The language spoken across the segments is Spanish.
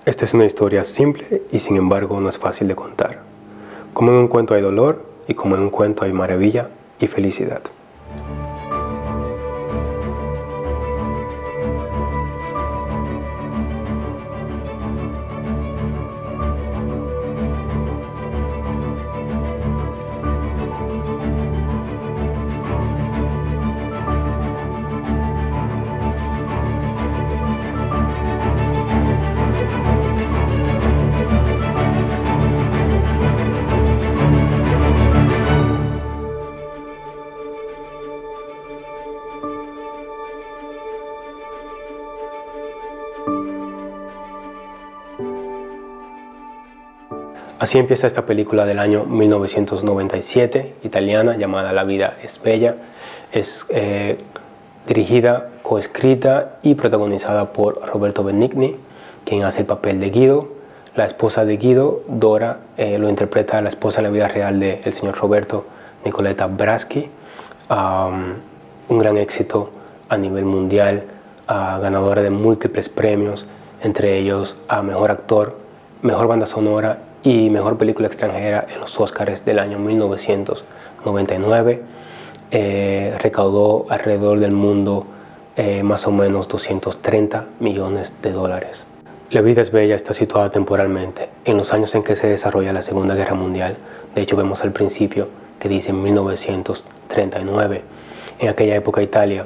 Esta es una historia simple y sin embargo no es fácil de contar. Como en un cuento hay dolor y como en un cuento hay maravilla y felicidad. Así empieza esta película del año 1997, italiana, llamada La vida es bella. Es dirigida, coescrita y protagonizada por Roberto Benigni, quien hace el papel de Guido. La esposa de Guido, Dora, lo interpreta la esposa en la vida real del señor Roberto, Nicoletta Braschi. Un gran éxito a nivel mundial, ganadora de múltiples premios, entre ellos a Mejor Actor, Mejor Banda Sonora y Mejor Película Extranjera en los Óscares del año 1999. Recaudó alrededor del mundo más o menos 230 millones de dólares. La vida es bella está situada temporalmente en los años en que se desarrolla la Segunda Guerra Mundial. De hecho, vemos al principio que dice 1939. En aquella época Italia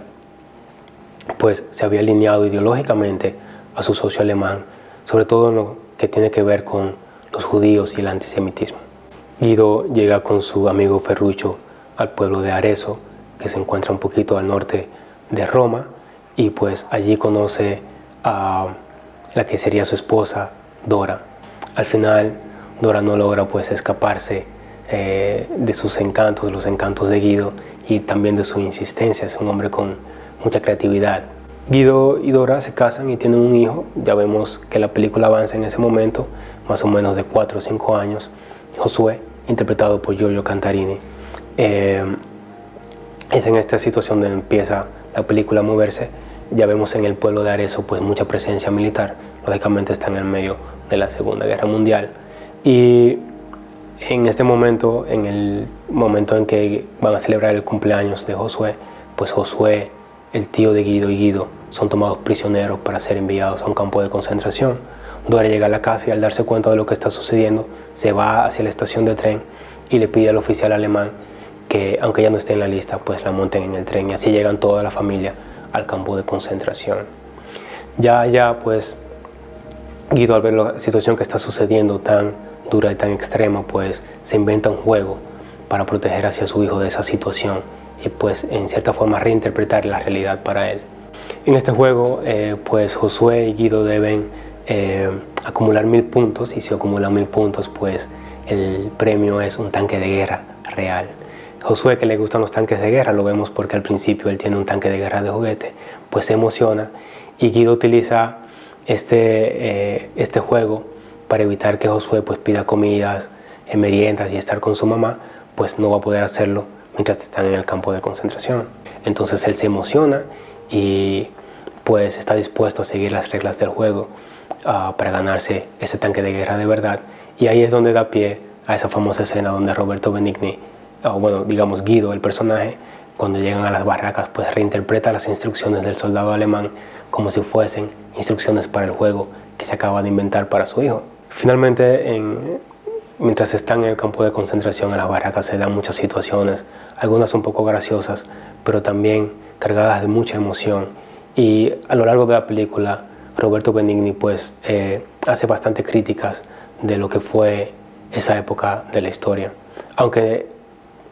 pues se había alineado ideológicamente a su socio alemán, sobre todo en lo que tiene que ver con los judíos y el antisemitismo. Guido llega con su amigo Ferruccio al pueblo de Arezzo, que se encuentra un poquito al norte de Roma, y pues allí conoce a la que sería su esposa, Dora. Al final, Dora no logra pues escaparse de sus encantos, los encantos de Guido, y también de su insistencia. Es un hombre con mucha creatividad. Guido y Dora se casan y tienen un hijo. Ya vemos que la película avanza en ese momento, más o menos de 4 o 5 años. Josué, interpretado por Giorgio Cantarini. Es en esta situación donde empieza la película a moverse. Ya vemos en el pueblo de Arezzo pues mucha presencia militar. Lógicamente está en el medio de la Segunda Guerra Mundial. Y en este momento, en el momento en que van a celebrar el cumpleaños de Josué, pues Josué, el tío de Guido y Guido son tomados prisioneros para ser enviados a un campo de concentración. Dora llega a la casa y al darse cuenta de lo que está sucediendo, se va hacia la estación de tren y le pide al oficial alemán que, aunque ella no esté en la lista, pues la monten en el tren, y así llegan toda la familia al campo de concentración. Ya pues Guido, al ver la situación que está sucediendo tan dura y tan extrema, pues se inventa un juego para proteger hacia su hijo de esa situación y pues en cierta forma reinterpretar la realidad para él. En este juego pues Josué y Guido deben acumular 1000 puntos, y si acumulan 1000 puntos pues el premio es un tanque de guerra real. Josué, que le gustan los tanques de guerra, lo vemos porque al principio él tiene un tanque de guerra de juguete, pues se emociona, y Guido utiliza este juego para evitar que Josué pues pida comidas, meriendas y estar con su mamá, pues no va a poder hacerlo mientras están en el campo de concentración. Entonces él se emociona y pues está dispuesto a seguir las reglas del juego para ganarse ese tanque de guerra de verdad. Y ahí es donde da pie a esa famosa escena donde Roberto Benigni, bueno, digamos Guido, el personaje, cuando llegan a las barracas, pues reinterpreta las instrucciones del soldado alemán como si fuesen instrucciones para el juego que se acaba de inventar para su hijo. Finalmente, mientras están en el campo de concentración, en las barracas, se dan muchas situaciones, algunas un poco graciosas, pero también cargadas de mucha emoción. Y a lo largo de la película, Roberto Benigni pues hace bastante críticas de lo que fue esa época de la historia. Aunque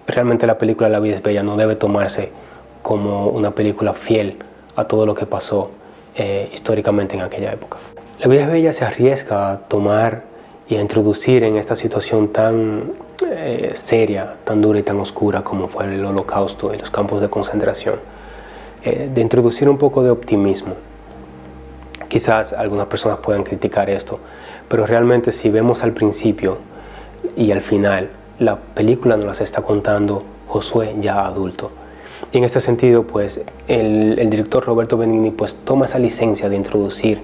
realmente la película La vida es bella no debe tomarse como una película fiel a todo lo que pasó históricamente en aquella época. La vida es bella se arriesga a tomar y a introducir en esta situación tan seria, tan dura y tan oscura como fue el Holocausto y los campos de concentración, de introducir un poco de optimismo. Quizás algunas personas puedan criticar esto, pero realmente si vemos al principio y al final, la película nos las está contando Josué ya adulto. Y en este sentido, pues el director Roberto Benigni pues toma esa licencia de introducir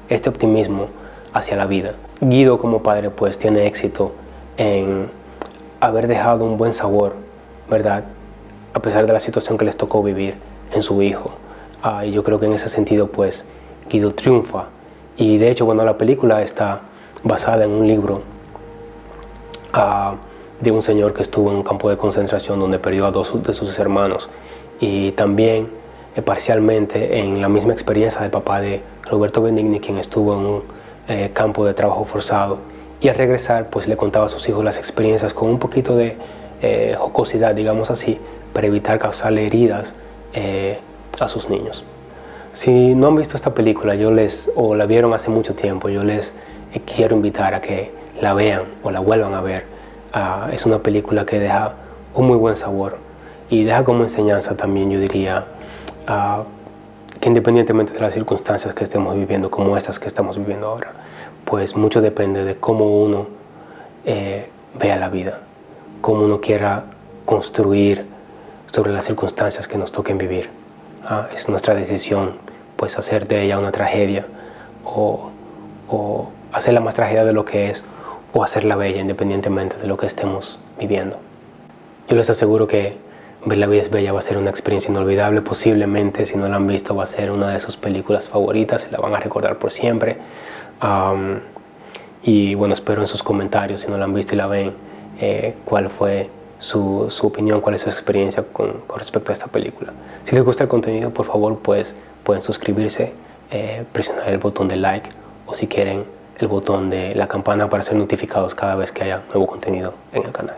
este optimismo hacia la vida. Guido como padre pues tiene éxito en haber dejado un buen sabor, ¿verdad? A pesar de la situación que les tocó vivir en su hijo. Y yo creo que en ese sentido pues Guido triunfa. Y de hecho, bueno, la película está basada en un libro de un señor que estuvo en un campo de concentración donde perdió a dos de sus hermanos, y también parcialmente en la misma experiencia del papá de Roberto Benigni, quien estuvo en un campo de trabajo forzado, y al regresar pues le contaba a sus hijos las experiencias con un poquito de jocosidad, digamos así, para evitar causarle heridas a sus niños. Si no han visto esta película o la vieron hace mucho tiempo, yo les quisiera invitar a que la vean o la vuelvan a ver. Es una película que deja un muy buen sabor y deja como enseñanza también, yo diría, que independientemente de las circunstancias que estemos viviendo, como estas que estamos viviendo ahora, pues mucho depende de cómo uno vea la vida, cómo uno quiera construir sobre las circunstancias que nos toquen vivir. Es nuestra decisión pues hacer de ella una tragedia o hacerla más tragedia de lo que es, o hacerla bella independientemente de lo que estemos viviendo. Yo les aseguro que Ver la vida es bella va a ser una experiencia inolvidable. Posiblemente, si no la han visto, va a ser una de sus películas favoritas y la van a recordar por siempre. Y bueno, espero en sus comentarios, si no la han visto y la ven, cuál fue su opinión, cuál es su experiencia con respecto a esta película. Si les gusta el contenido, por favor, pues pueden suscribirse, presionar el botón de like, o si quieren, el botón de la campana para ser notificados cada vez que haya nuevo contenido en el canal.